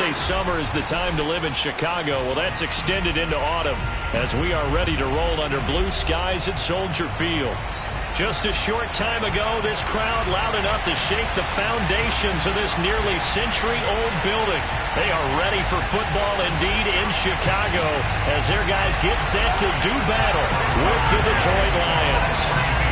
say summer is the time to live in Chicago. Well, that's extended into autumn as we are ready to roll under blue skies at Soldier Field. Just a short time ago, this crowd loud enough to shake the foundations of this nearly century-old building. They are ready for football indeed in Chicago as their guys get set to do battle with the Detroit Lions.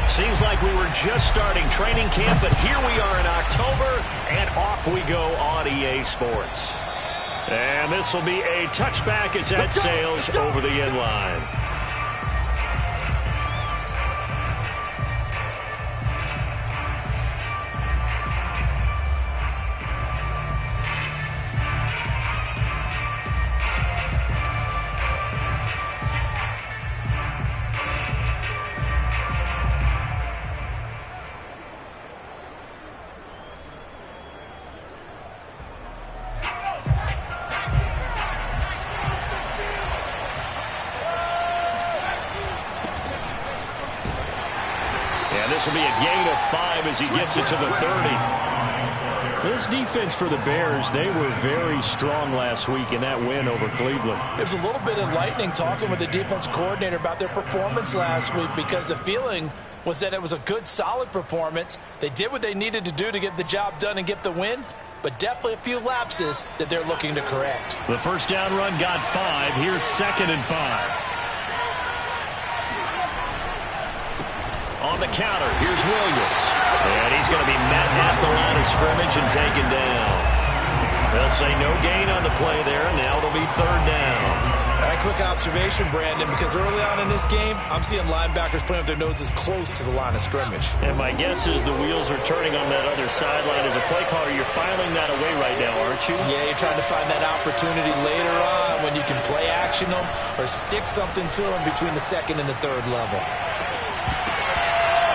Seems like we were just starting training camp, but here we are in October, and off we go on EA Sports. And this will be a touchback as that sails over the end line. This will be a gain of 5 as he gets it to the 30. This defense for the Bears, they were very strong last week in that win over Cleveland. There's a little bit enlightening talking with the defense coordinator about their performance last week because the feeling was that it was a good, solid performance. They did what they needed to do to get the job done and get the win, but definitely a few lapses that they're looking to correct. The first down run got 5. Here's 2nd and 5. On the counter, here's Williams. And he's going to be met at the line of scrimmage and taken down. They'll say no gain on the play there, and now it'll be 3rd down. A quick observation, Brandon, because early on in this game, I'm seeing linebackers playing with their noses close to the line of scrimmage. And my guess is the wheels are turning on that other sideline. As a play caller, you're filing that away right now, aren't you? Yeah, you're trying to find that opportunity later on when you can play action them or stick something to them between the 2nd and the 3rd level.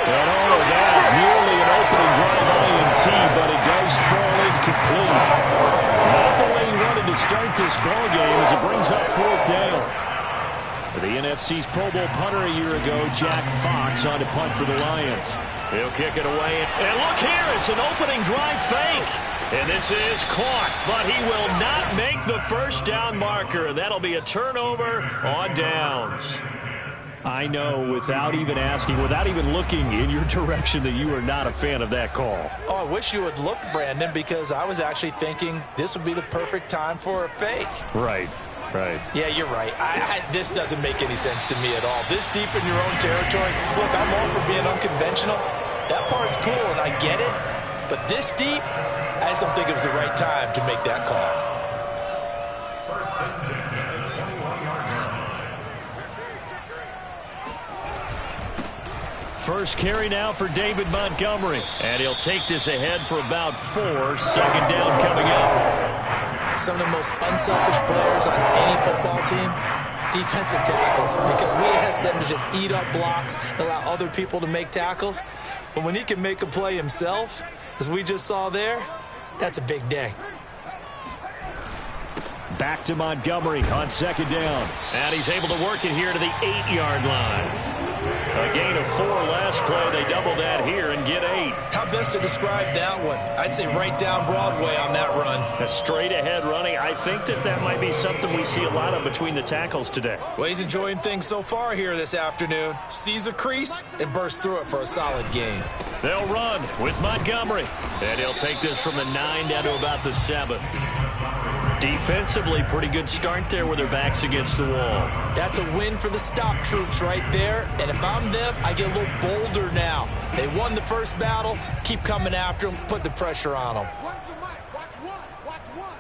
And all of that, nearly an opening drive INT, but it does fall incomplete. Not the way he wanted to start this ball game as it brings up 4th down. The NFC's Pro Bowl punter a year ago, Jack Fox, on to punt for the Lions. He'll kick it away. And look here, it's an opening drive fake. And this is caught, but he will not make the first down marker. That'll be a turnover on downs. I know, without even asking, without even looking in your direction, that you are not a fan of that call. Oh, I wish you would look, Brandon, because I was actually thinking this would be the perfect time for a fake. Right. Yeah, you're right. This doesn't make any sense to me at all. This deep in your own territory, look, I'm all for being unconventional. That part's cool, and I get it. But this deep, I just don't think it was the right time to make that call. First carry now for David Montgomery. And he'll take this ahead for about 4. 2nd down coming up. Some of the most unselfish players on any football team, defensive tackles, because we ask them to just eat up blocks and allow other people to make tackles. But when he can make a play himself, as we just saw there, that's a big day. Back to Montgomery on 2nd down. And he's able to work it here to the 8-yard line. A gain of 4 last play. They double that here and get 8. How best to describe that one? I'd say right down Broadway on that run. A straight-ahead running. I think that might be something we see a lot of between the tackles today. Well, he's enjoying things so far here this afternoon. Sees a crease and bursts through it for a solid gain. They'll run with Montgomery. And he'll take this from the 9 down to about the 7. Defensively, pretty good start there with their backs against the wall. That's a win for the stop troops right there. And if I'm them, I get a little bolder now. They won the first battle. Keep coming after them. Put the pressure on them. Watch one. Mike one.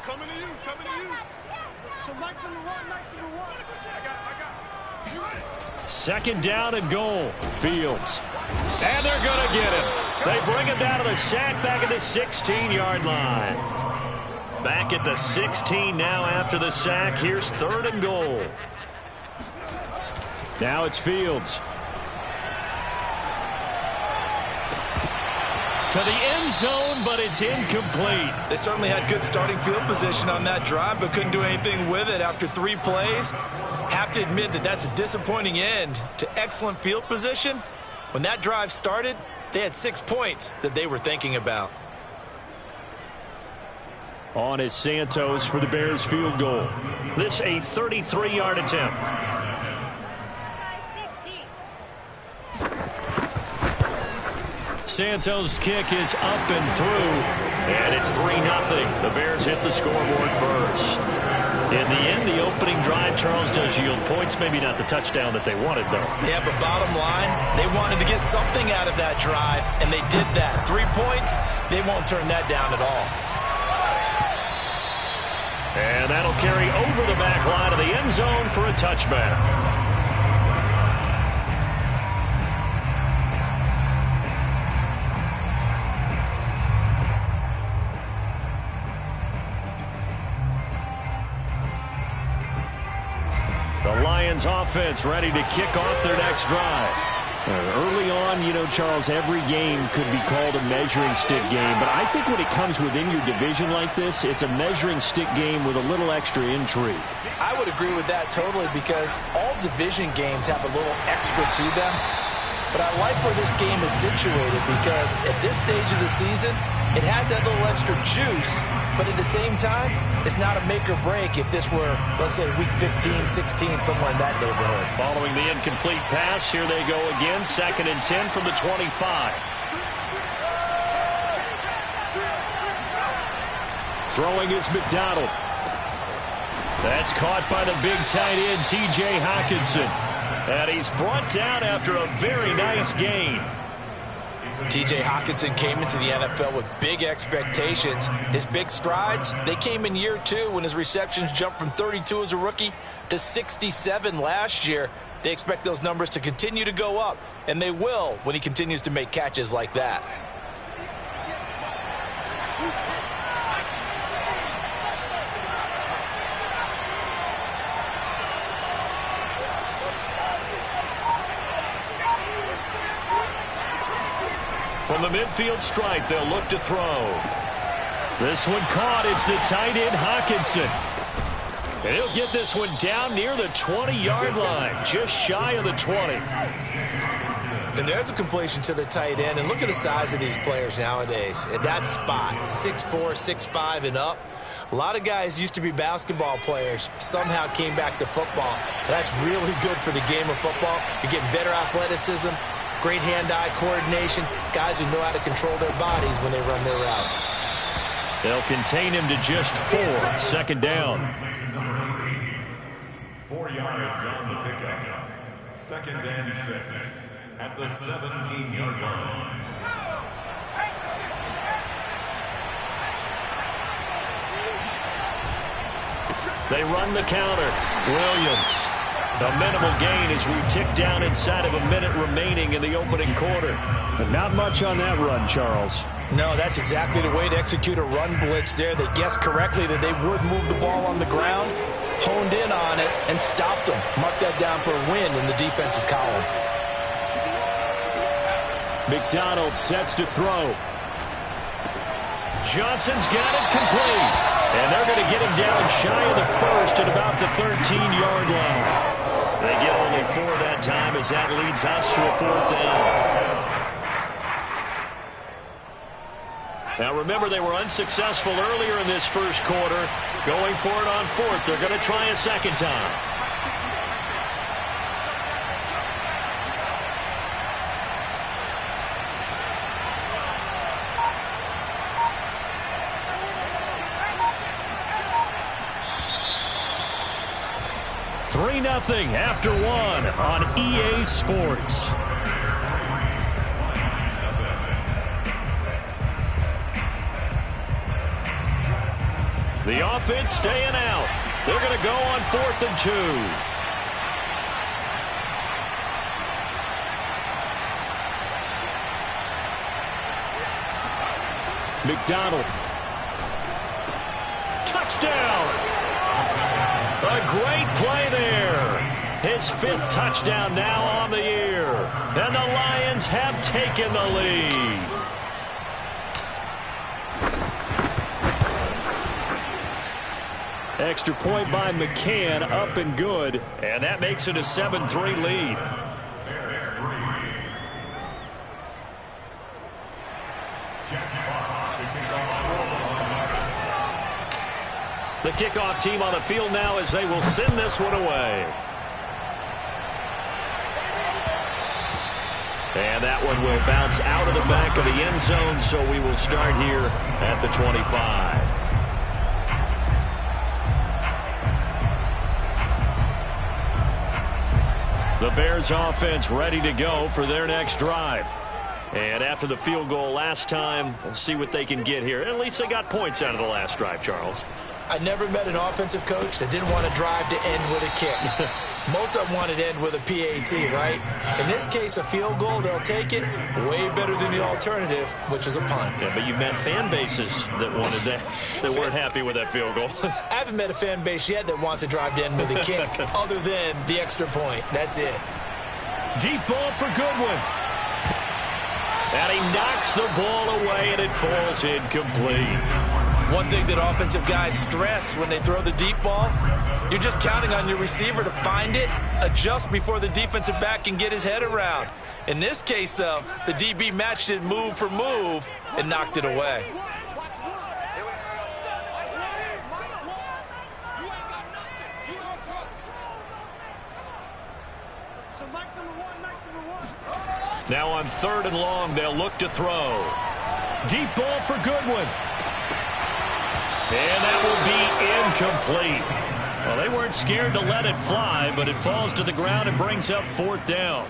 Coming to you. So Mike's number 1, Mike's number 1. I got. 2nd down and goal. Fields. And they're going to get him. They bring him down to the sack back at the 16-yard line. Back at the 16 now after the sack. Here's 3rd and goal. Now it's Fields. to the end zone, but it's incomplete. They certainly had good starting field position on that drive, but couldn't do anything with it after 3 plays. Have to admit that that's a disappointing end to excellent field position. When that drive started, they had 6 points that they were thinking about. On is Santos for the Bears field goal. This a 33-yard attempt. Santos' kick is up and through, and it's 3-0. The Bears hit the scoreboard first. In the end, the opening drive, Charles, does yield points. Maybe not the touchdown that they wanted, though. Yeah, but bottom line, they wanted to get something out of that drive, and they did that. 3 points, they won't turn that down at all. And that'll carry over the back line of the end zone for a touchback. The Lions offense ready to kick off their next drive. Early on, you know, Charles, every game could be called a measuring stick game. But I think when it comes within your division like this, it's a measuring stick game with a little extra intrigue. I would agree with that totally because all division games have a little extra to them. But I like where this game is situated because at this stage of the season, it has that little extra juice. But at the same time, it's not a make or break if this were, let's say, week 15, 16, somewhere in that neighborhood. Following the incomplete pass, here they go again. 2nd and 10 from the 25. Throwing is McDonald. That's caught by the big tight end, T.J. Hockenson. And he's brought down after a very nice gain. T.J. Hockenson came into the NFL with big expectations. His big strides, they came in year 2 when his receptions jumped from 32 as a rookie to 67 last year. They expect those numbers to continue to go up, and they will when he continues to make catches like that. From the midfield stripe, they'll look to throw. This one caught. It's the tight end, Hockenson. And he'll get this one down near the 20-yard line, just shy of the 20. And there's a completion to the tight end. And look at the size of these players nowadays. At that spot, 6'4", 6'5", and up. A lot of guys used to be basketball players, somehow came back to football. And that's really good for the game of football. You're getting better athleticism, great hand-eye coordination, guys who know how to control their bodies when they run their routes. They'll contain him to just 4. 2nd down. 4 yards on the pickup. 2nd and 6 at the 17-yard line. They run the counter. Williams. A minimal gain as we tick down inside of a minute remaining in the opening quarter. But not much on that run, Charles. No, that's exactly the way to execute a run blitz there. They guessed correctly that they would move the ball on the ground, honed in on it, and stopped them. Mark that down for a win in the defense's column. McDonald sets to throw. Johnson's got it complete. And they're going to get him down shy of the 1st at about the 13-yard line. They get only 4 that time as that leads us to a 4th down. Now remember, they were unsuccessful earlier in this first quarter. Going for it on 4th. They're going to try a 2nd time. Nothing after 1 on EA Sports. The offense staying out. They're going to go on 4th and 2. McDonald. Touchdown. A great play there. His 5th touchdown now on the year. And the Lions have taken the lead. Extra point by McCann, up and good. And that makes it a 7-3 lead. The kickoff team on the field now as they will send this one away. And that one will bounce out of the back of the end zone, so we will start here at the 25. The Bears offense ready to go for their next drive. And after the field goal last time, we'll see what they can get here. At least they got points out of the last drive, Charles. I never met an offensive coach that didn't want to drive to end with a kick. Most of them wanted to end with a PAT, right? In this case, a field goal, they'll take it way better than the alternative, which is a punt. Yeah, but you met fan bases that wanted that, that weren't happy with that field goal. I haven't met a fan base yet that wants to drive to end with a kick, other than the extra point. That's it. Deep ball for Goodwin. And he knocks the ball away, and it falls incomplete. One thing that offensive guys stress when they throw the deep ball, you're just counting on your receiver to find it, adjust before the defensive back can get his head around. In this case, though, the DB matched it move for move and knocked it away. Now on 3rd and long, they'll look to throw. Deep ball for Goodwin. And that will be incomplete. Well, they weren't scared to let it fly, but it falls to the ground and brings up 4th down.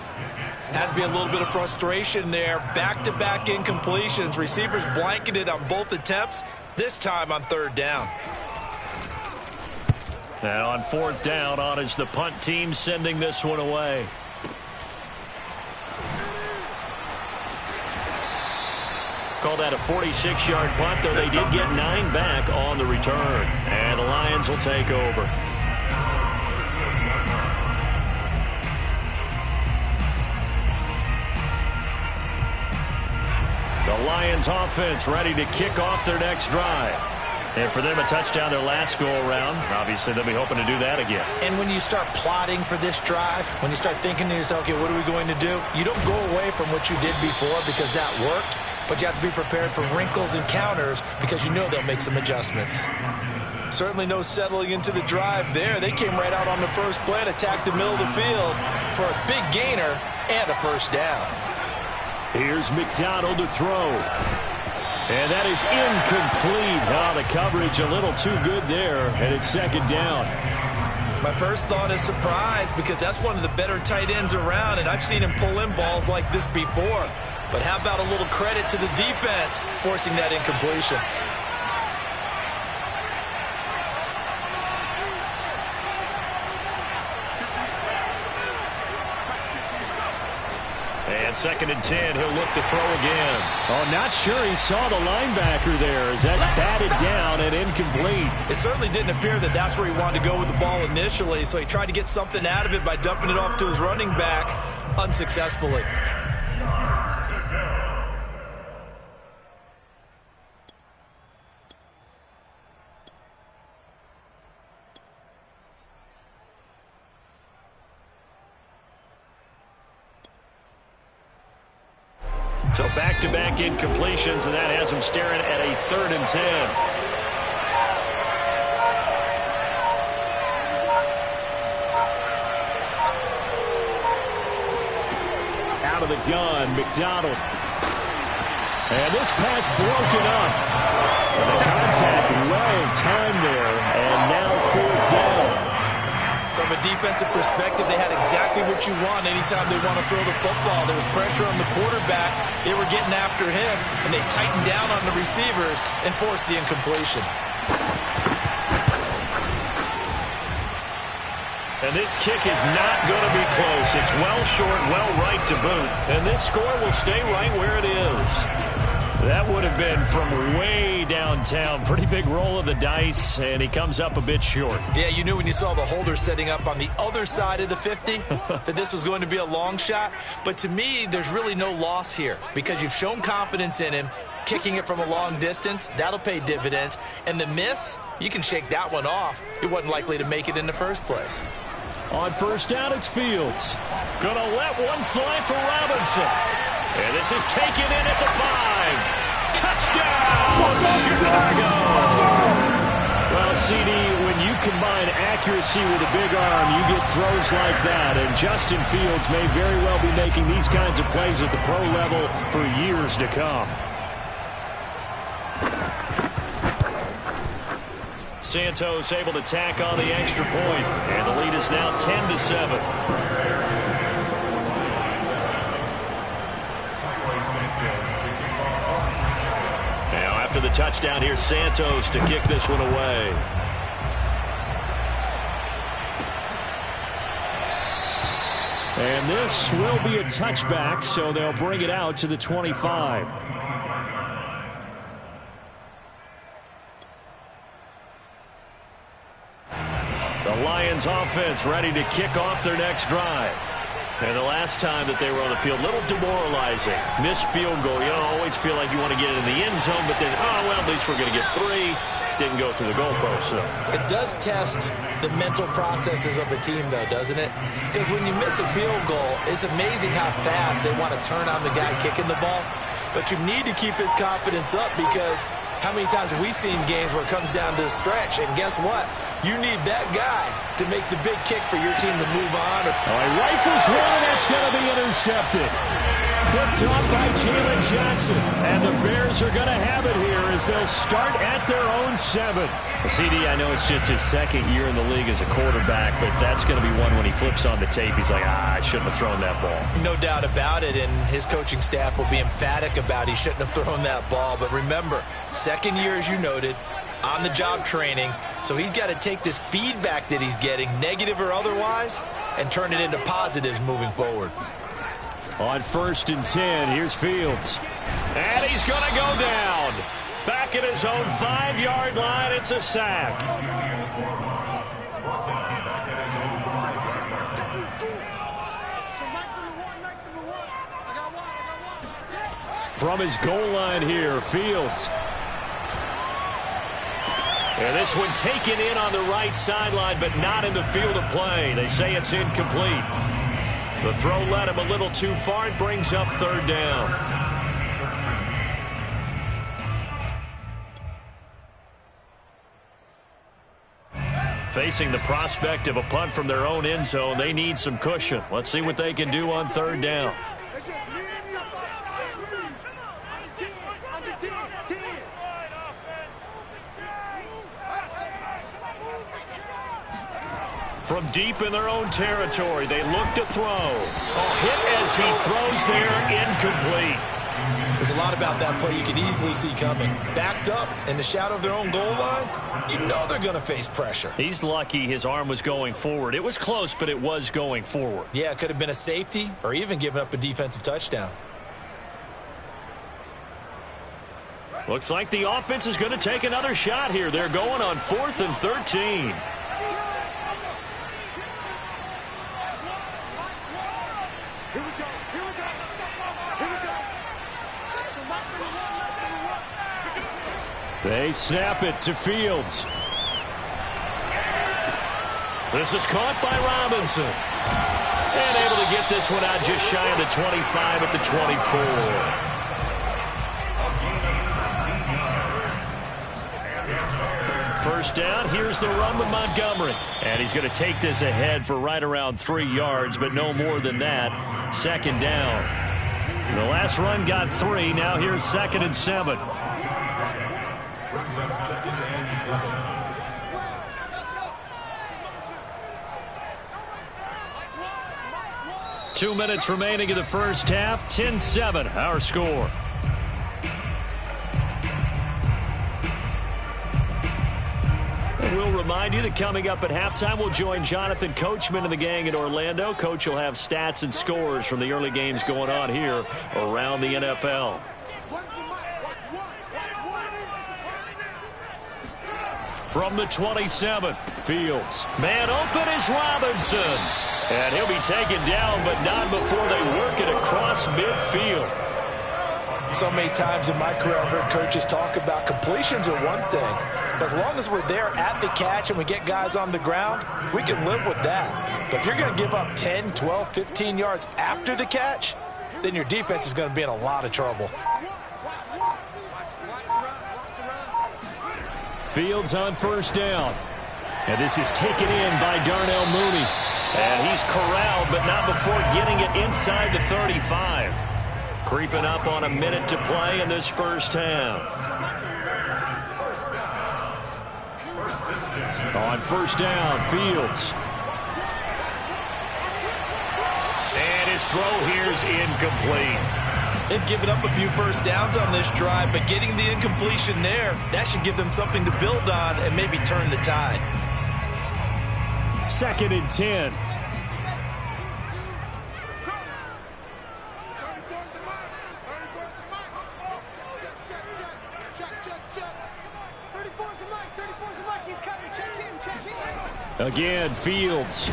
Has to be a little bit of frustration there. Back-to-back incompletions. Receivers blanketed on both attempts, this time on 3rd down. And on 4th down, on is the punt team sending this one away. Call that a 46-yard punt, though they did get 9 back on the return. And the Lions will take over. The Lions offense ready to kick off their next drive. And for them, a touchdown their last go-around. Obviously, they'll be hoping to do that again. And when you start plotting for this drive, when you start thinking to yourself, okay, what are we going to do? You don't go away from what you did before because that worked. But you have to be prepared for wrinkles and counters because you know they'll make some adjustments. Certainly no settling into the drive there. They came right out on the first play and attacked the middle of the field for a big gainer and a 1st down. Here's McDonald to throw. And that is incomplete. Oh, the coverage a little too good there, and it's 2nd down. My first thought is surprise because that's one of the better tight ends around, and I've seen him pull in balls like this before. But how about a little credit to the defense forcing that incompletion? And 2nd and 10, he'll look to throw again. Oh, not sure he saw the linebacker there as that's batted down and incomplete. It certainly didn't appear that that's where he wanted to go with the ball initially, so he tried to get something out of it by dumping it off to his running back unsuccessfully. So back-to-back incompletions, and that has him staring at a 3rd and 10. Out of the gun, McDonald. And this pass broken up. And the contact, well timed there, and now 4th down. From a defensive perspective, they had exactly what you want anytime they want to throw the football. There was pressure on the quarterback. They were getting after him, and they tightened down on the receivers and forced the incompletion. And this kick is not going to be close. It's well short, well right to boot. And this score will stay right where it is. That would have been from way downtown. Pretty big roll of the dice, and he comes up a bit short. Yeah, you knew when you saw the holder setting up on the other side of the 50 that this was going to be a long shot. But to me, there's really no loss here because you've shown confidence in him. kicking it from a long distance, that'll pay dividends. And the miss, you can shake that one off. He wasn't likely to make it in the first place. On first down, it's Fields. Gonna let one fly for Robinson. And this is taken in at the 5. Touchdown, Chicago! Well, CD, when you combine accuracy with a big arm, you get throws like that. And Justin Fields may very well be making these kinds of plays at the pro level for years to come. Santos able to tack on the extra point, and the lead is now 10-7. Now after the touchdown, here's Santos to kick this one away. And this will be a touchback, so they'll bring it out to the 25. The Lions offense ready to kick off their next drive. And the last time that they were on the field, a little demoralizing. Missed field goal. You always feel like you want to get it in the end zone, but then, oh, well, at least we're going to get 3. Didn't go through the goalpost. So it does test the mental processes of the team, though, doesn't it? Because when you miss a field goal, it's amazing how fast they want to turn on the guy kicking the ball. But you need to keep his confidence up, because how many times have we seen games where it comes down to a stretch? And guess what? You need that guy to make the big kick for your team to move on. All right, rifles one, and that's going to be intercepted. Picked off by Jalen Johnson. And the Bears are going to have it here as they'll start at their own 7. CD, I know it's just his second year in the league as a quarterback, but that's going to be one when he flips on the tape. He's like, I shouldn't have thrown that ball. No doubt about it, and his coaching staff will be emphatic about he shouldn't have thrown that ball. But remember, second year, as you noted, on-the-job training, so he's got to take this feedback that he's getting, negative or otherwise, and turn it into positives moving forward. On 1st and 10, here's Fields. And he's going to go down. Back at his own 5-yard line, it's a sack. From his goal line here, Fields. And this one taken in on the right sideline, but not in the field of play. They say it's incomplete. The throw led him a little too far. It brings up 3rd down. Facing the prospect of a punt from their own end zone, they need some cushion. Let's see what they can do on 3rd down. From deep in their own territory, they look to throw. Hit as he throws there, incomplete. There's a lot about that play you could easily see coming. Backed up in the shadow of their own goal line, you know they're going to face pressure. He's lucky his arm was going forward. It was close, but it was going forward. Yeah, it could have been a safety or even given up a defensive touchdown. Looks like the offense is going to take another shot here. They're going on 4th and 13. They snap it to Fields. This is caught by Robinson. And able to get this one out just shy of the 25 at the 24. First down, here's the run with Montgomery. And he's going to take this ahead for right around 3 yards, but no more than that. 2nd down. The last run got 3. Now here's 2nd and 7. 2 minutes remaining in the first half. 10-7, our score. We'll remind you that coming up at halftime, we'll join Jonathan Coachman and the gang in Orlando. Coach will have stats and scores from the early games going on here around the NFL. From the 27, Fields. Man open is Robinson. And he'll be taken down, but not before they work it across midfield. So many times in my career I've heard coaches talk about completions are one thing. But as long as we're there at the catch and we get guys on the ground, we can live with that. But if you're going to give up 10, 12, 15 yards after the catch, then your defense is going to be in a lot of trouble. Fields on first down. And this is taken in by Darnell Mooney. And he's corralled, but not before getting it inside the 35. Creeping up on a minute to play in this first half. On first down, Fields. And his throw here is incomplete. They've given up a few first downs on this drive, but getting the incompletion there, that should give them something to build on and maybe turn the tide. 2nd and 10. Again, Fields.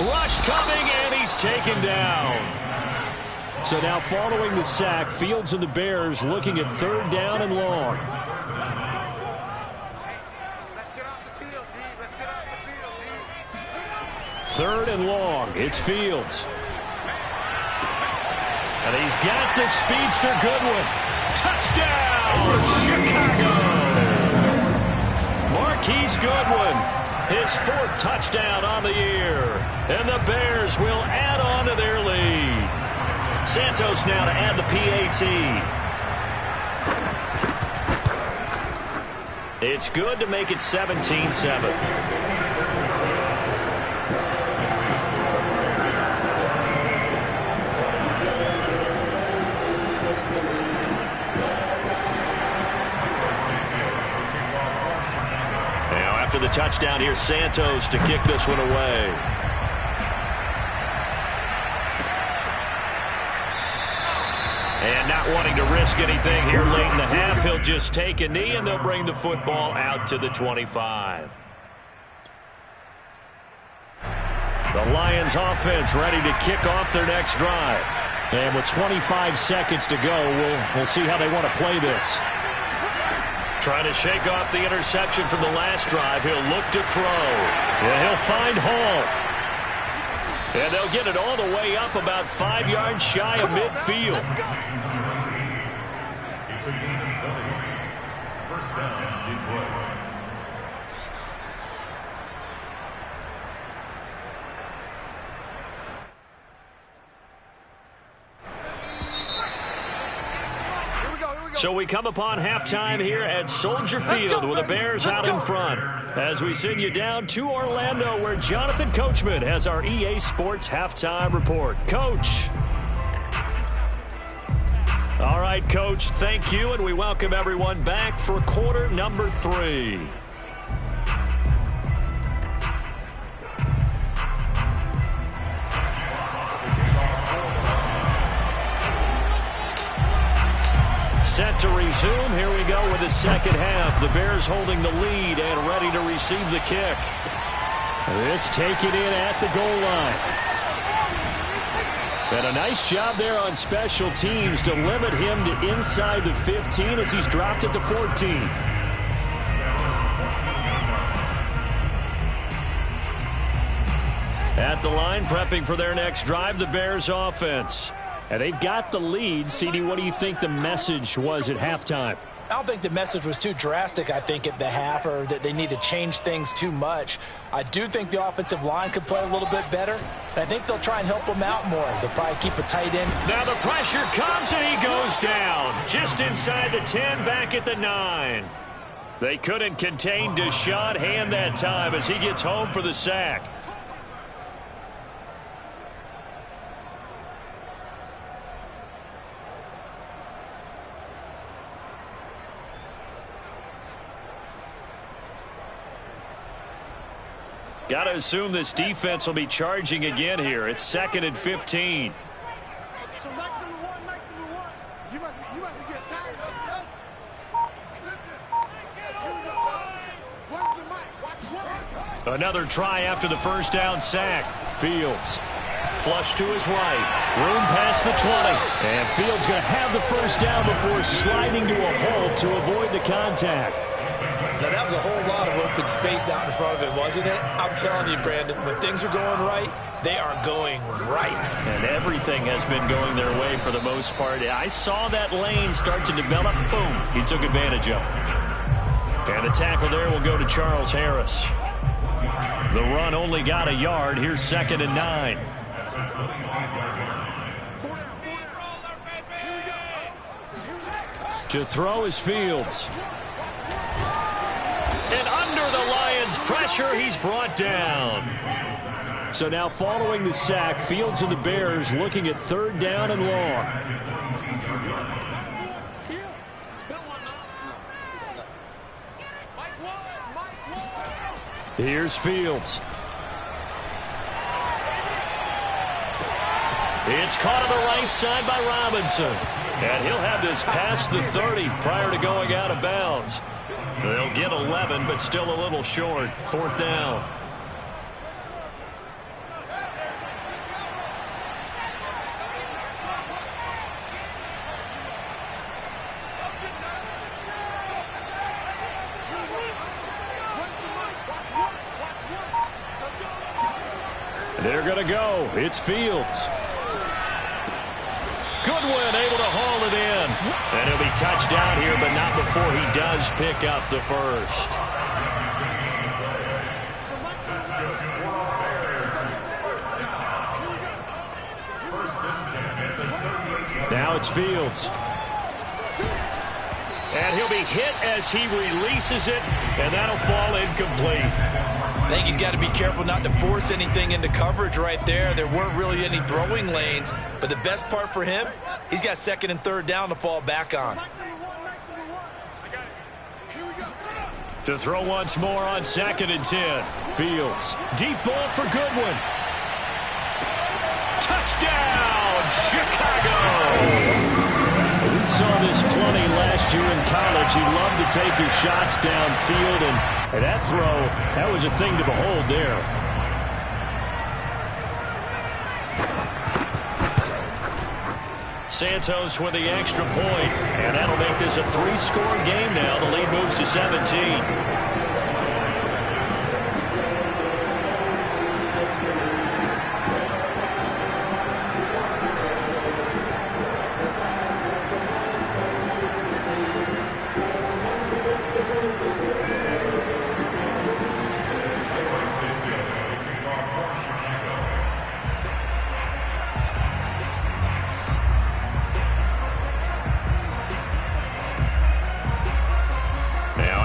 Rush coming, and he's taken down. So now following the sack, Fields and the Bears looking at 3rd down and long. Let's get off the field, D. Let's get off the field, D. 3rd and long. It's Fields. And he's got the speedster Goodwin. Touchdown, Chicago! Marquise Goodwin. His 4th touchdown on the year. And the Bears will add on to their lead. Santos now to add the PAT. It's good to make it 17-7. After the touchdown, here's Santos to kick this one away. And not wanting to risk anything here late in the half, he'll just take a knee, and they'll bring the football out to the 25. The Lions offense ready to kick off their next drive. And with 25 seconds to go, we'll see how they want to play this. Trying to shake off the interception from the last drive. He'll look to throw. And he'll find Hall. And they'll get it all the way up about 5 yards shy of midfield. It's a gain of 20. First down, Detroit. So we come upon halftime here at Soldier Field with the Bears out in front. As we send you down to Orlando, where Jonathan Coachman has our EA Sports halftime report. Coach. All right, Coach, thank you, and we welcome everyone back for quarter number 3. Set to resume. Here we go with the second half. The Bears holding the lead and ready to receive the kick. This taken in at the goal line. And a nice job there on special teams to limit him to inside the 15 as he's dropped it to 14. At the line, prepping for their next drive, the Bears offense. And they've got the lead. CD, what do you think the message was at halftime? I don't think the message was too drastic, I think, at the half, or that they need to change things too much. I do think the offensive line could play a little bit better, and I think they'll try and help them out more. They'll probably keep a tight end. Now the pressure comes, and he goes down. Just inside the 10, back at the 9. They couldn't contain Deshaun Hand that time as he gets home for the sack. Got to assume this defense will be charging again here. It's 2nd and 15. So Max number one. You must be getting tired of that. Where's the mic? Watch one. Another try after the first down sack. Fields flush to his right. Room past the 20. And Fields going to have the first down before sliding to a hole to avoid the contact. Now, that was a whole lot of open space out in front of it, wasn't it? I'm telling you, Brandon, when things are going right, they are going right. And everything has been going their way for the most part. I saw that lane start to develop. Boom. He took advantage of it. And the tackle there will go to Charles Harris. The run only got a yard. Here's 2nd and 9. To throw is Fields. And under the Lions' pressure, he's brought down. So now following the sack, Fields and the Bears looking at 3rd down and long. Here's Fields. It's caught on the right side by Robinson. And he'll have this past the 30 prior to going out of bounds. They'll get 11, but still a little short. 4th down. They're going to go. It's Fields. Goodwin able to haul it in. And he'll be touched down here, but not before he does pick up the first. Now it's Fields. And he'll be hit as he releases it, and that'll fall incomplete. I think he's got to be careful not to force anything into coverage right there. There weren't really any throwing lanes, but the best part for him, he's got 2nd and 3rd down to fall back on. To throw once more on 2nd and 10. Fields. Deep ball for Goodwin. Touchdown, Chicago! We saw this plenty last year in college. He loved to take his shots downfield, and that throw, that was a thing to behold there. Santos with the extra point, and that'll make this a 3-score game now. The lead moves to 17.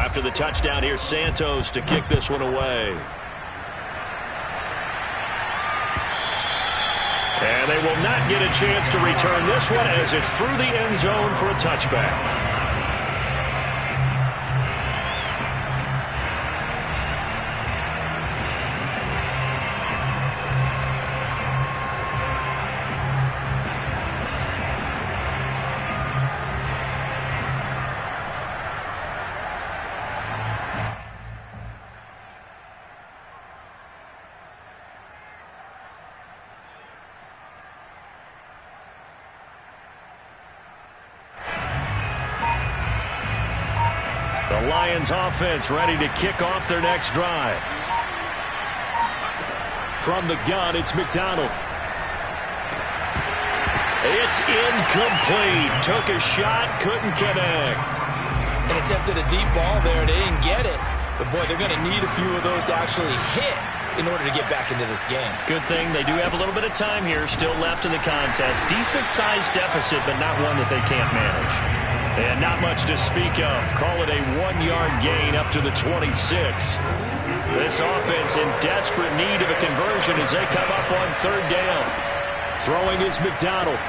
After the touchdown, here's Santos to kick this one away. And they will not get a chance to return this one as it's through the end zone for a touchback. The Lions offense ready to kick off their next drive. From the gun, it's McDonald. It's incomplete. Took a shot, couldn't connect. And attempted a deep ball there. They didn't get it. But, boy, they're going to need a few of those to actually hit in order to get back into this game. Good thing they do have a little bit of time here still left in the contest. Decent-sized deficit, but not one that they can't manage. And not much to speak of. Call it a 1-yard gain up to the 26. This offense in desperate need of a conversion as they come up on 3rd down. Throwing is McDonald.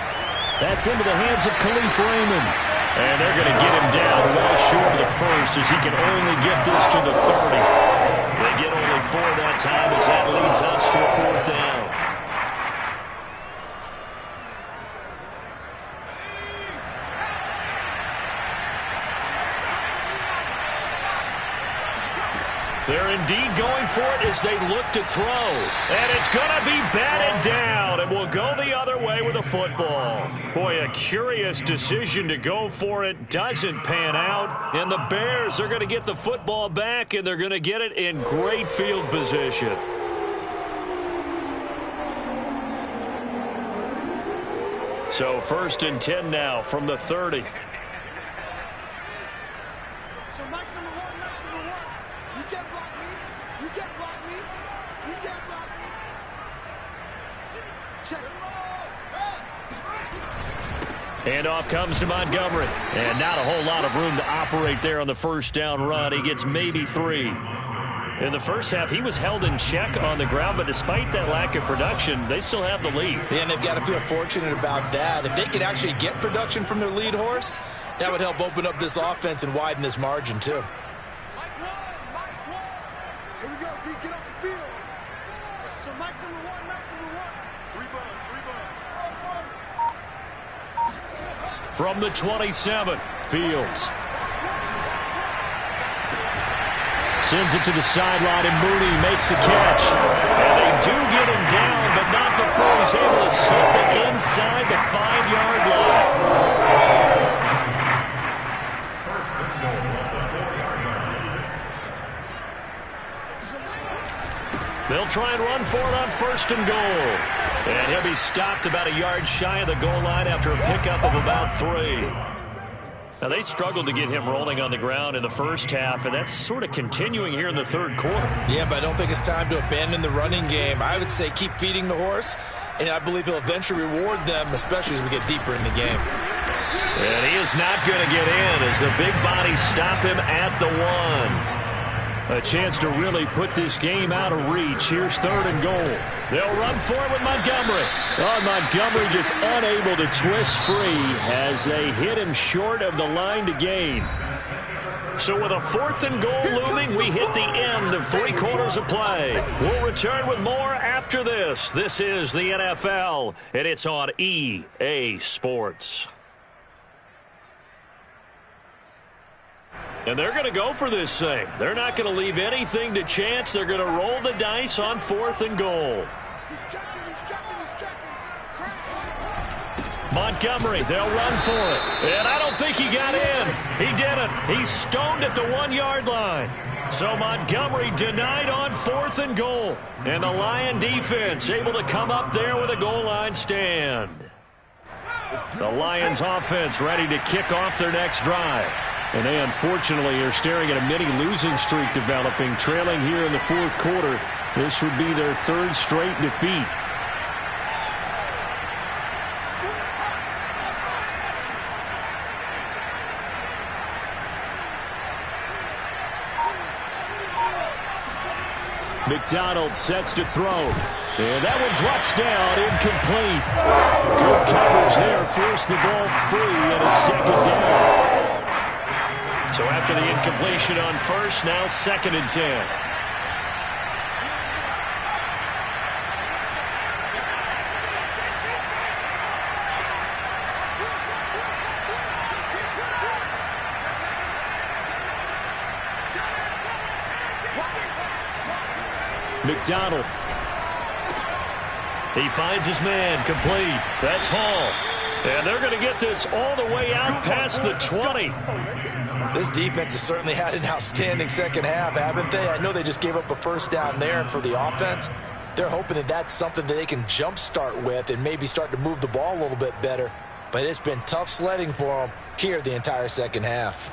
That's into the hands of Khalif Raymond. And they're going to get him down well short of the first as he can only get this to the 30. They get only 4 that time as that leads us to a 4th down. They're indeed going going for it as they look to throw. And it's going to be batted down, and will go the other way with the football. Boy, a curious decision to go for it. Doesn't pan out. And the Bears are going to get the football back, and they're going to get it in great field position. So 1st and 10 now from the 30. So Mike number one. You can't block me. You can't block me. You can't block me. Check it. And off comes to Montgomery. And not a whole lot of room to operate there on the first down run. He gets maybe 3. In the first half, he was held in check on the ground, but despite that lack of production, they still have the lead. Yeah, and they've got to feel fortunate about that. If they could actually get production from their lead horse, that would help open up this offense and widen this margin, too. Mike one. Here we go, D. Get off the field. So Mike's number one. 3 bucks. From the 27, Fields. Sends it to the sideline, and Mooney makes the catch. And they do get him down, but not before he's able to slip it inside the 5-yard line. First and goal at the 4-yard line. They'll try and run for it on 1st and goal. And he'll be stopped about a yard shy of the goal line after a pickup of about 3. Now, they struggled to get him rolling on the ground in the first half, and that's sort of continuing here in the third quarter. Yeah, but I don't think it's time to abandon the running game. I would say keep feeding the horse, and I believe he'll eventually reward them, especially as we get deeper in the game. And he is not going to get in as the big bodies stop him at the 1. A chance to really put this game out of reach. Here's 3rd and goal. They'll run for it with Montgomery. Oh, Montgomery just unable to twist free as they hit him short of the line to gain. So with a 4th and goal looming, we hit the end of 3 quarters of play. We'll return with more after this. This is the NFL, and it's on EA Sports. And they're going to go for this thing. They're not going to leave anything to chance. They're going to roll the dice on 4th and goal. He's checking. Montgomery, they'll run for it. And I don't think he got in. He didn't. He's stoned at the 1-yard line. So Montgomery denied on 4th and goal. And the Lion defense able to come up there with a goal line stand. The Lions offense ready to kick off their next drive. And they unfortunately are staring at a mini losing streak developing, trailing here in the 4th quarter. This would be their 3rd straight defeat. McDonald sets to throw. And that one drops down, incomplete. Good coverage there, forced the ball free, and it's 2nd down. So after the incompletion on 1st, now 2nd and 10. McDonald. He finds his man, complete. That's Hall. And they're going to get this all the way out past the 20. This defense has certainly had an outstanding second half, haven't they? I know they just gave up a 1st down there, and for the offense, they're hoping that that's something that they can jumpstart with and maybe start to move the ball a little bit better. But it's been tough sledding for them here the entire second half.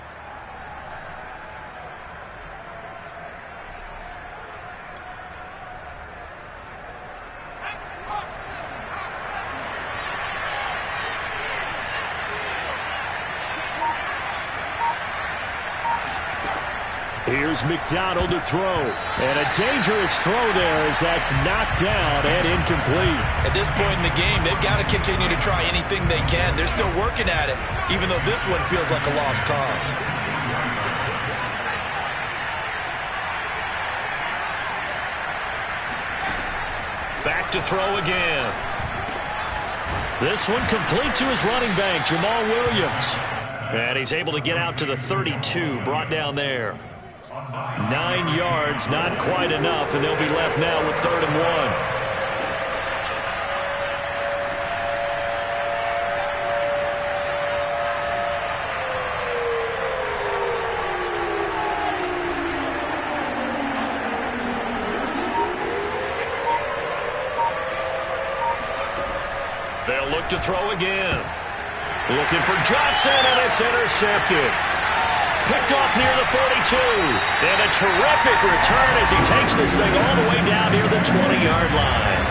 Here's McDonald to throw. And a dangerous throw there as that's knocked down and incomplete. At this point in the game, they've got to continue to try anything they can. They're still working at it, even though this one feels like a lost cause. Back to throw again. This one complete to his running back, Jamal Williams. And he's able to get out to the 32, brought down there. 9 yards, not quite enough, and they'll be left now with 3rd and 1. They'll look to throw again. Looking for Johnson, and it's intercepted. Picked off near the 42. And a terrific return as he takes this thing all the way down near the 20-yard line.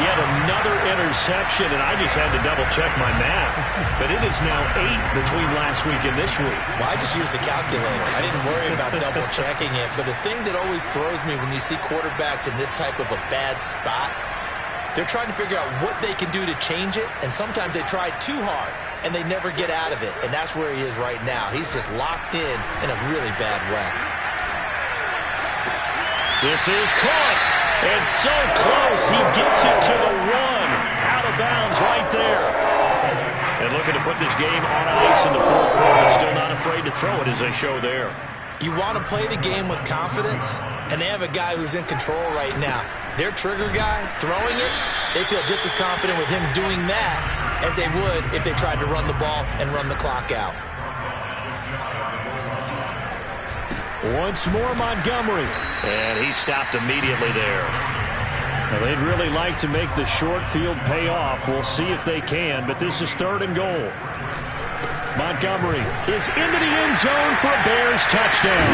Yet another interception, and I just had to double-check my math. But it is now 8 between last week and this week. Well, I just used the calculator. I didn't worry about double-checking it. But the thing that always throws me when you see quarterbacks in this type of a bad spot, they're trying to figure out what they can do to change it, and sometimes they try too hard, and they never get out of it. And that's where he is right now. He's just locked in a really bad way. This is caught. And so close, he gets it to the 1. Out of bounds right there. And looking to put this game on ice in the 4th quarter. Still not afraid to throw it as they show there. You want to play the game with confidence, and they have a guy who's in control right now. Their trigger guy, throwing it, they feel just as confident with him doing that as they would if they tried to run the ball and run the clock out. Once more, Montgomery. And he stopped immediately there. Now, they'd really like to make the short field pay off. We'll see if they can, but this is 3rd and goal. Montgomery is into the end zone for a Bears touchdown.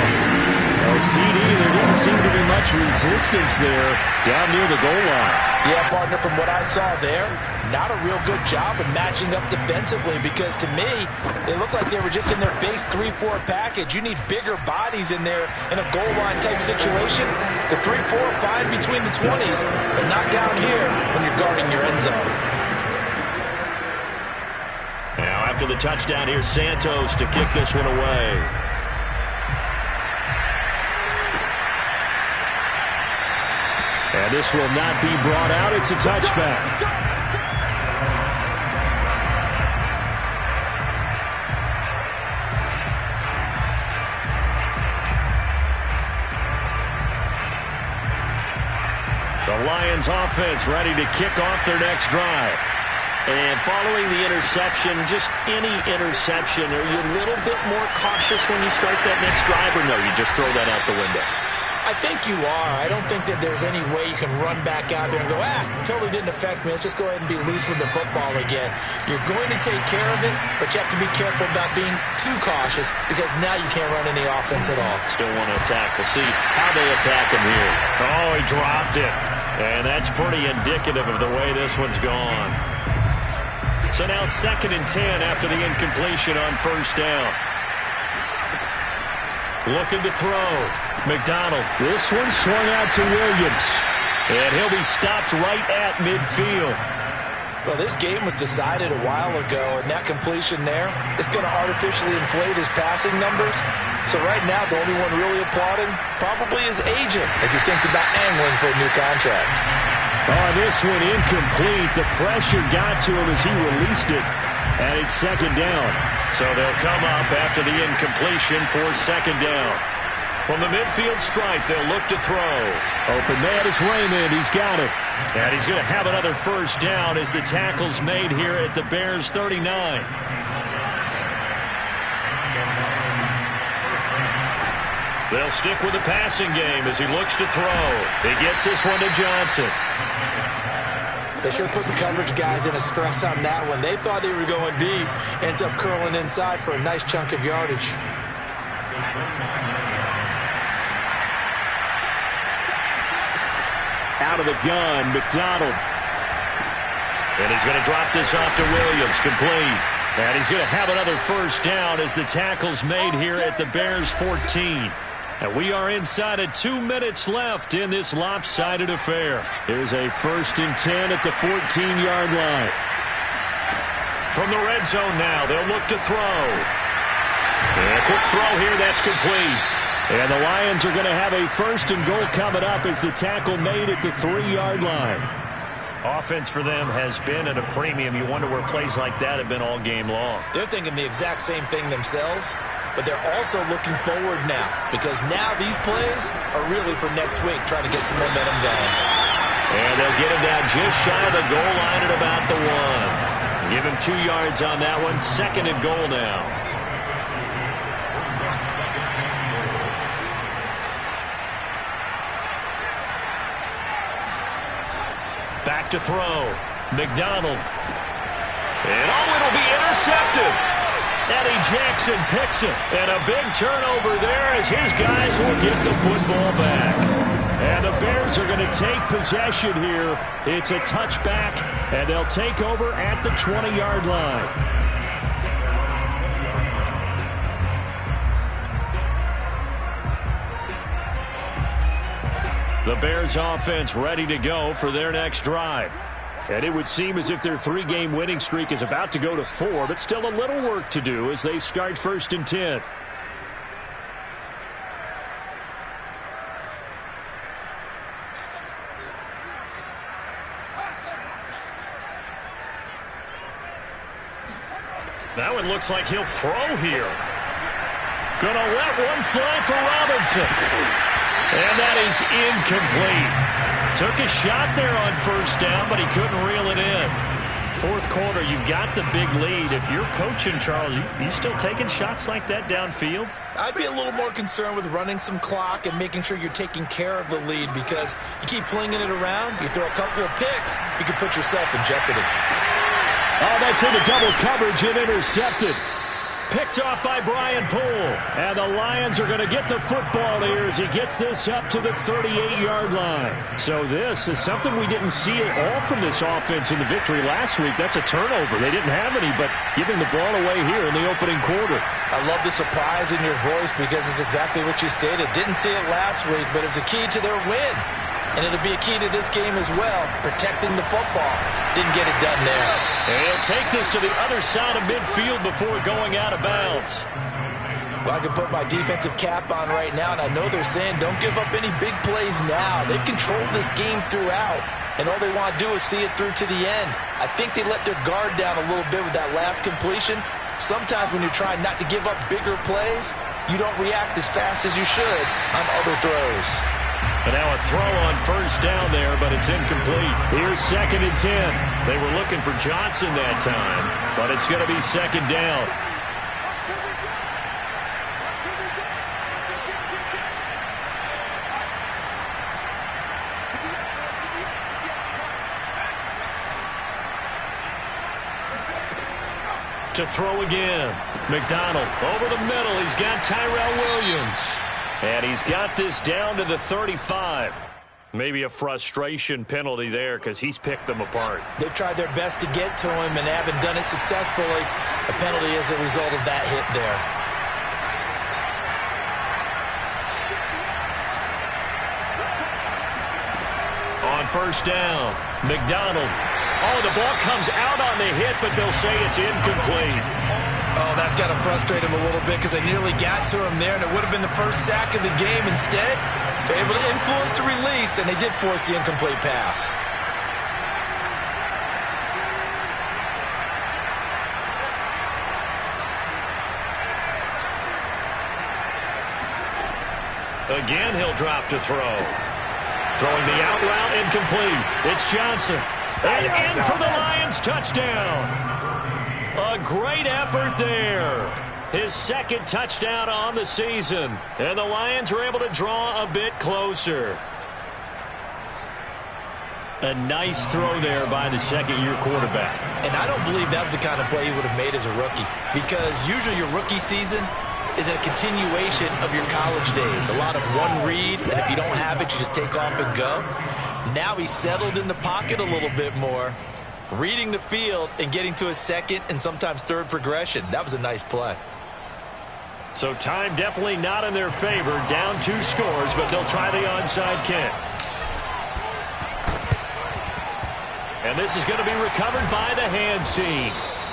Well, CD, there didn't seem to be much resistance there down near the goal line. Yeah, partner, from what I saw there, not a real good job of matching up defensively because to me, they looked like they were just in their base 3-4 package. You need bigger bodies in there in a goal line type situation. The 3-4 fine between the 20s, but not down here when you're guarding your end zone. Now after the touchdown, here's Santos to kick this one away. And this will not be brought out. It's a touchback. The Lions offense ready to kick off their next drive. And following the interception, just any interception, are you a little bit more cautious when you start that next drive, or no, you just throw that out the window? I think you are. I don't think that there's any way you can run back out there and go, totally didn't affect me. Let's just go ahead and be loose with the football again. You're going to take care of it, but you have to be careful about being too cautious because now you can't run any offense at all. Still want to attack. We'll see how they attack him here. Oh, he dropped it. And that's pretty indicative of the way this one's gone. So now 2nd and 10 after the incompletion on 1st down. Looking to throw. McDonald. This one swung out to Williams. And he'll be stopped right at midfield. Well, this game was decided a while ago, and that completion there is going to artificially inflate his passing numbers. So right now, the only one really applauding probably his agent as he thinks about angling for a new contract. Oh, this one incomplete. The pressure got to him as he released it. And it's 2nd down. So they'll come up after the incompletion for 2nd down. From the midfield stripe, they'll look to throw. Open man is Raymond. He's got it. And he's going to have another 1st down as the tackle's made here at the Bears 39. They'll stick with the passing game as he looks to throw. He gets this one to Johnson. They sure put the coverage guys in a stress on that one. They thought they were going deep. Ends up curling inside for a nice chunk of yardage. Out of the gun, McDonald. And he's going to drop this off to Williams, complete. And he's going to have another 1st down as the tackle's made here at the Bears 14. And we are inside of 2 minutes left in this lopsided affair. Here's a 1st and 10 at the 14-yard line. From the red zone now, they'll look to throw. And a quick throw here, that's complete. And the Lions are going to have a 1st and goal coming up as the tackle made at the 3-yard line. Offense for them has been at a premium. You wonder where plays like that have been all game long. They're thinking the exact same thing themselves. but they're also looking forward now because now these plays are really for next week, trying to get some momentum going. And they'll get him down just shy of the goal line at about the 1. Give him 2 yards on that one. 2nd and goal now. Back to throw. McDonald. And it'll be intercepted. Eddie Jackson picks it. And a big turnover there as his guys will get the football back. And the Bears are going to take possession here. It's a touchback, and they'll take over at the 20-yard line. The Bears offense ready to go for their next drive. And it would seem as if their 3-game winning streak is about to go to 4, but still a little work to do as they start 1st and 10. That one looks like he'll throw here. Gonna let one fly for Robinson. And that is incomplete. Took a shot there on 1st down, but he couldn't reel it in. 4th quarter, you've got the big lead. If you're coaching, Charles, you still taking shots like that downfield? I'd be a little more concerned with running some clock and making sure you're taking care of the lead because you keep flinging it around, you throw a couple of picks, you can put yourself in jeopardy. Oh, that's into double coverage and intercepted. Picked off by Brian Poole. And the Lions are going to get the football here as he gets this up to the 38-yard line. So this is something we didn't see at all from this offense in the victory last week. That's a turnover. They didn't have any, but giving the ball away here in the opening quarter. I love the surprise in your voice because it's exactly what you stated. Didn't see it last week, but it's a key to their win. And it'll be a key to this game as well, protecting the football. Didn't get it done there. And he'll take this to the other side of midfield before going out of bounds. Well, I can put my defensive cap on right now, and I know they're saying don't give up any big plays now. They've controlled this game throughout, and all they want to do is see it through to the end. I think they let their guard down a little bit with that last completion. Sometimes when you're trying not to give up bigger plays, you don't react as fast as you should on other throws. And now a throw on 1st down there, but it's incomplete. Here's 2nd and 10. They were looking for Johnson that time, but it's going to be 2nd down. To throw again. McDonald over the middle. He's got Tyrell Williams. And he's got this down to the 35. Maybe a frustration penalty there because he's picked them apart. They've tried their best to get to him and haven't done it successfully. A penalty is a result of that hit there. On 1st down, McDonald. Oh, the ball comes out on the hit, but they'll say it's incomplete. Oh, that's got to frustrate him a little bit because they nearly got to him there, and it would have been the first sack of the game. Instead, they're able to influence the release, and they did force the incomplete pass. Again, he'll drop to throw. Throwing the out route, incomplete. It's Johnson. And in for the Lions, touchdown. A great effort there. His 2nd touchdown on the season. And the Lions are able to draw a bit closer. A nice throw there by the 2nd-year quarterback. And I don't believe that was the kind of play he would have made as a rookie. Because usually your rookie season is a continuation of your college days. A lot of one read, and if you don't have it, you just take off and go. Now he's settled in the pocket a little bit more, reading the field and getting to his 2nd and sometimes 3rd progression. That was a nice play. So time definitely not in their favor. Down 2 scores, but they'll try the onside kick. And this is going to be recovered by the hands team.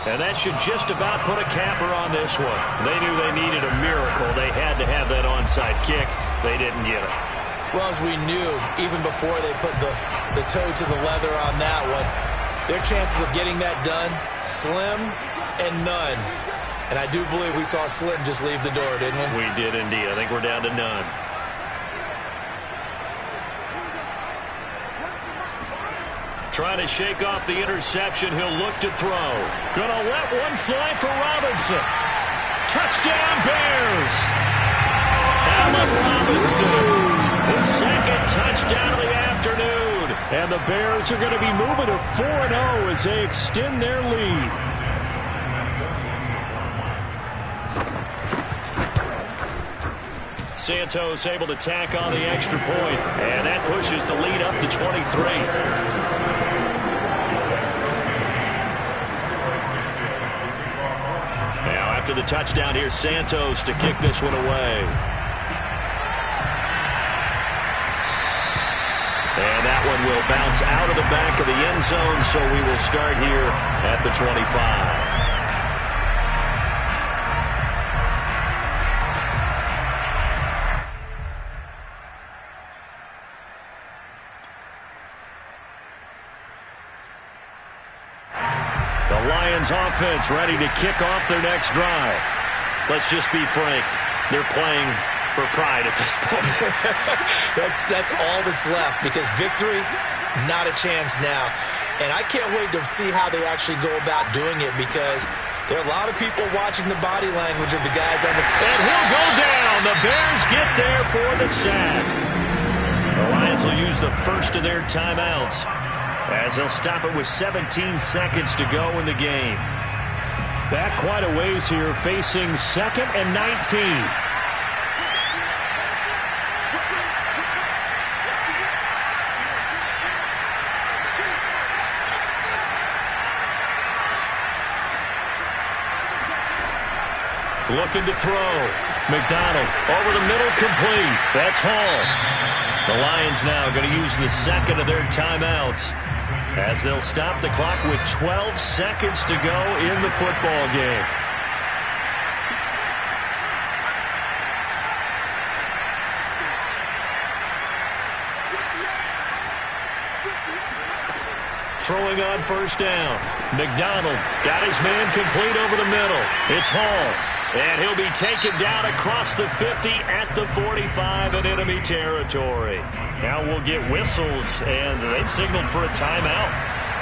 And that should just about put a capper on this one. They knew they needed a miracle. They had to have that onside kick. They didn't get it. Well, as we knew, even before they put the toe to the leather on that one, their chances of getting that done, slim and none. And I do believe we saw Slim just leave the door, didn't we? We did indeed. I think we're down to none. Trying to shake off the interception. He'll look to throw. Gonna let one fly for Robinson. Touchdown, Bears! Allen Robinson. His second touchdown of the afternoon. And the Bears are going to be moving to 4-0 as they extend their lead. Santos able to tack on the extra point, and that pushes the lead up to 23. Now after the touchdown, here's Santos to kick this one away. And that one will bounce out of the back of the end zone, so we will start here at the 25. The Lions offense ready to kick off their next drive. Let's just be frank. They're playing for pride at this point. That's all that's left, because victory, not a chance now. And I can't wait to see how they actually go about doing it, because there are a lot of people watching the body language of the guys on the... And he'll go down. The Bears get there for the sack. The Lions will use the first of their timeouts, as they'll stop it with 17 seconds to go in the game. Back quite a ways here, facing 2nd and 19. Looking to throw. McDonald over the middle, complete. That's Hall. The Lions now going to use the second of their timeouts, as they'll stop the clock with 12 seconds to go in the football game. Throwing on first down. McDonald got his man complete over the middle. It's Hall. And he'll be taken down across the 50 at the 45 in enemy territory. Now we'll get whistles, and they've signaled for a timeout.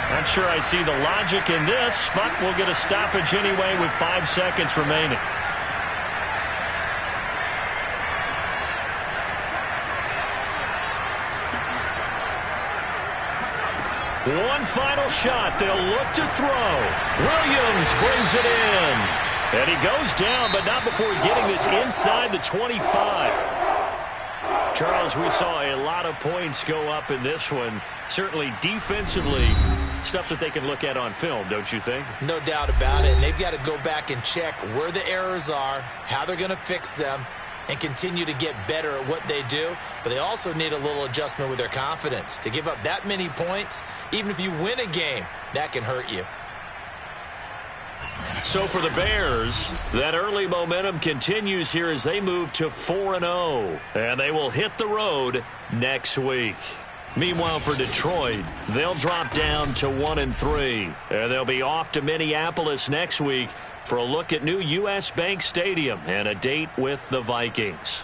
Not sure I see the logic in this, but we'll get a stoppage anyway with 5 seconds remaining. One final shot. They'll look to throw. Williams brings it in. And he goes down, but not before getting this inside the 25. Charles, we saw a lot of points go up in this one. Certainly defensively, stuff that they can look at on film, don't you think? No doubt about it. And they've got to go back and check where the errors are, how they're going to fix them, and continue to get better at what they do. But they also need a little adjustment with their confidence. To give up that many points, even if you win a game, that can hurt you. So for the Bears, that early momentum continues here as they move to 4-0. And they will hit the road next week. Meanwhile, for Detroit, they'll drop down to 1-3. And they'll be off to Minneapolis next week for a look at new U.S. Bank Stadium and a date with the Vikings.